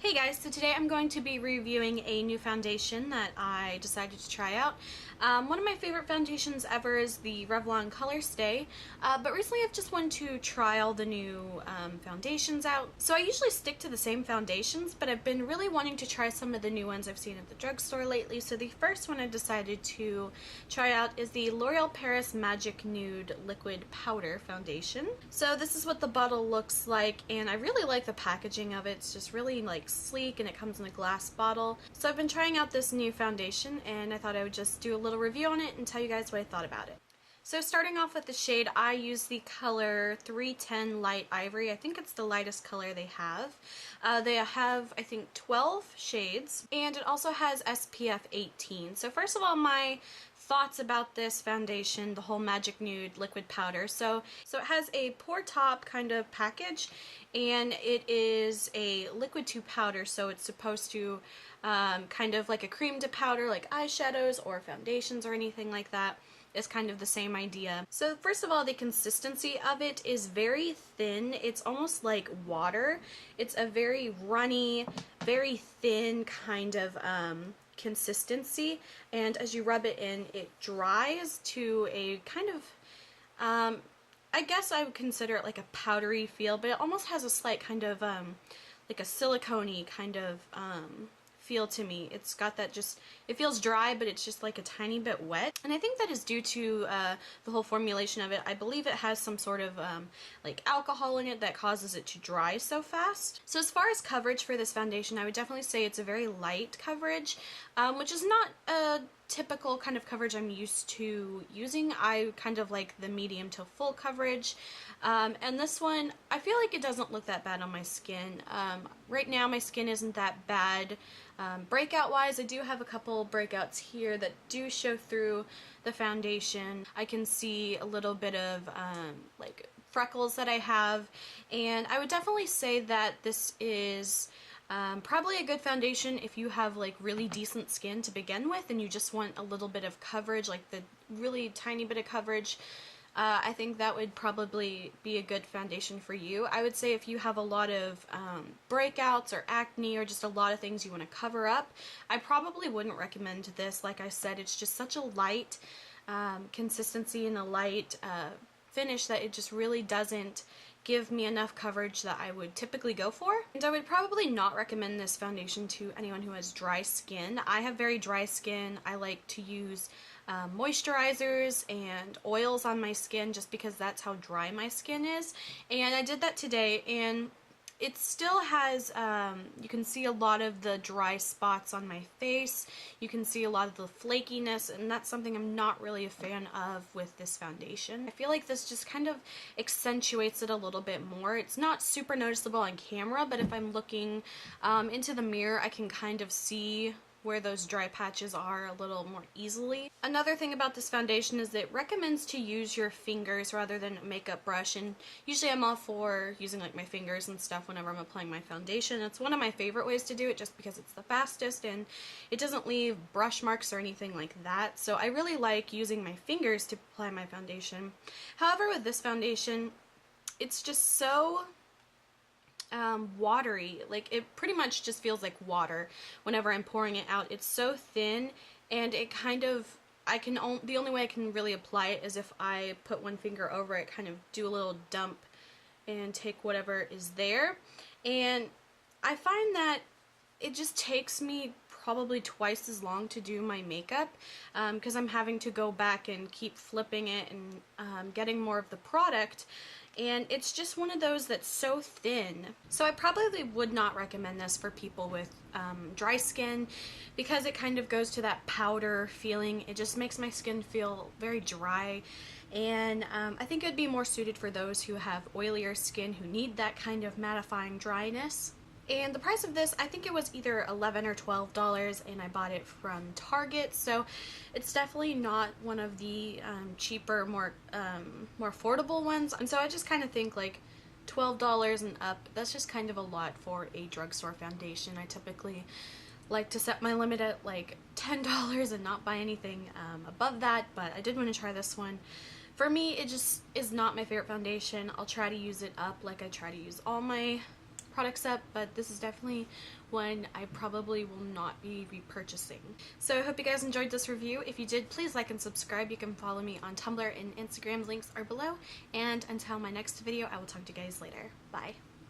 Hey guys, so today I'm going to be reviewing a new foundation that I decided to try out. One of my favorite foundations ever is the Revlon Color Stay, but recently I've just wanted to try all the new foundations out. So I usually stick to the same foundations, but I've been really wanting to try some of the new ones I've seen at the drugstore lately. So the first one I decided to try out is the L'Oreal Paris Magic Nude Liquid Powder Foundation. So this is what the bottle looks like, and I really like the packaging of it. It's just really sleek, and it comes in a glass bottle. So I've been trying out this new foundation, and I thought I would just do a little review on it and tell you guys what I thought about it. So starting off with the shade, I use the color 310 Light Ivory. I think it's the lightest color they have. They have, I think, 12 shades, and it also has SPF 18. So first of all, my thoughts about this foundation, the whole Magic Nude liquid powder. So it has a pour top kind of package, and it is a liquid to powder, so it's supposed to kind of like a cream to powder, like eyeshadows or foundations or anything like that. Is kind of the same idea. So first of all, the consistency of it is very thin. It's almost like water. It's a very runny, very thin kind of consistency, and as you rub it in, it dries to a kind of I guess I would consider it like a powdery feel, but it almost has a slight kind of like a silicone-y kind of feel to me. It's got that it feels dry, but it's just like a tiny bit wet, and I think that is due to the whole formulation of it. I believe it has some sort of like alcohol in it that causes it to dry so fast. So as far as coverage for this foundation, I would definitely say it's a very light coverage, which is not a typical kind of coverage I'm used to using. I kind of like the medium to full coverage, and this one, I feel like it doesn't look that bad on my skin. Right now my skin isn't that bad. Breakout wise, I do have a couple breakouts here that do show through the foundation. I can see a little bit of like freckles that I have, and I would definitely say that this is probably a good foundation if you have like really decent skin to begin with and you just want a little bit of coverage, like the really tiny bit of coverage. I think that would probably be a good foundation for you. I would say if you have a lot of breakouts or acne or just a lot of things you want to cover up, I probably wouldn't recommend this. Like I said, it's just such a light consistency and a light finish that it just really doesn't give me enough coverage that I would typically go for. And I would probably not recommend this foundation to anyone who has dry skin. I have very dry skin. I like to use moisturizers and oils on my skin just because that's how dry my skin is. And I did that today, and it still has, you can see a lot of the dry spots on my face. You can see a lot of the flakiness, and that's something I'm not really a fan of with this foundation. I feel like this just kind of accentuates it a little bit more. It's not super noticeable on camera, but if I'm looking into the mirror, I can kind of see where those dry patches are a little more easily. Another thing about this foundation is that it recommends to use your fingers rather than a makeup brush, and usually I'm all for using like my fingers and stuff whenever I'm applying my foundation. It's one of my favorite ways to do it just because it's the fastest and it doesn't leave brush marks or anything like that. So I really like using my fingers to apply my foundation. However, with this foundation, it's just so watery. Like, it pretty much just feels like water whenever I'm pouring it out. It's so thin, and it kind of, the only way I can really apply it is if I put one finger over it, kind of do a little dump and take whatever is there. And I find that it just takes me probably twice as long to do my makeup because I'm having to go back and keep flipping it and getting more of the product, and it's just one of those that's so thin. So I probably would not recommend this for people with dry skin because it kind of goes to that powder feeling. It just makes my skin feel very dry, and I think it would be more suited for those who have oilier skin who need that kind of mattifying dryness. And the price of this, I think it was either $11 or $12, and I bought it from Target, so it's definitely not one of the cheaper, more affordable ones. And so I just kind of think like $12 and up, that's just kind of a lot for a drugstore foundation. I typically like to set my limit at like $10 and not buy anything above that, but I did want to try this one. For me, it just is not my favorite foundation. I'll try to use it up like I try to use all my products up, but this is definitely one I probably will not be repurchasing. So I hope you guys enjoyed this review. If you did, please like and subscribe. You can follow me on Tumblr and Instagram. Links are below. And until my next video, I will talk to you guys later. Bye.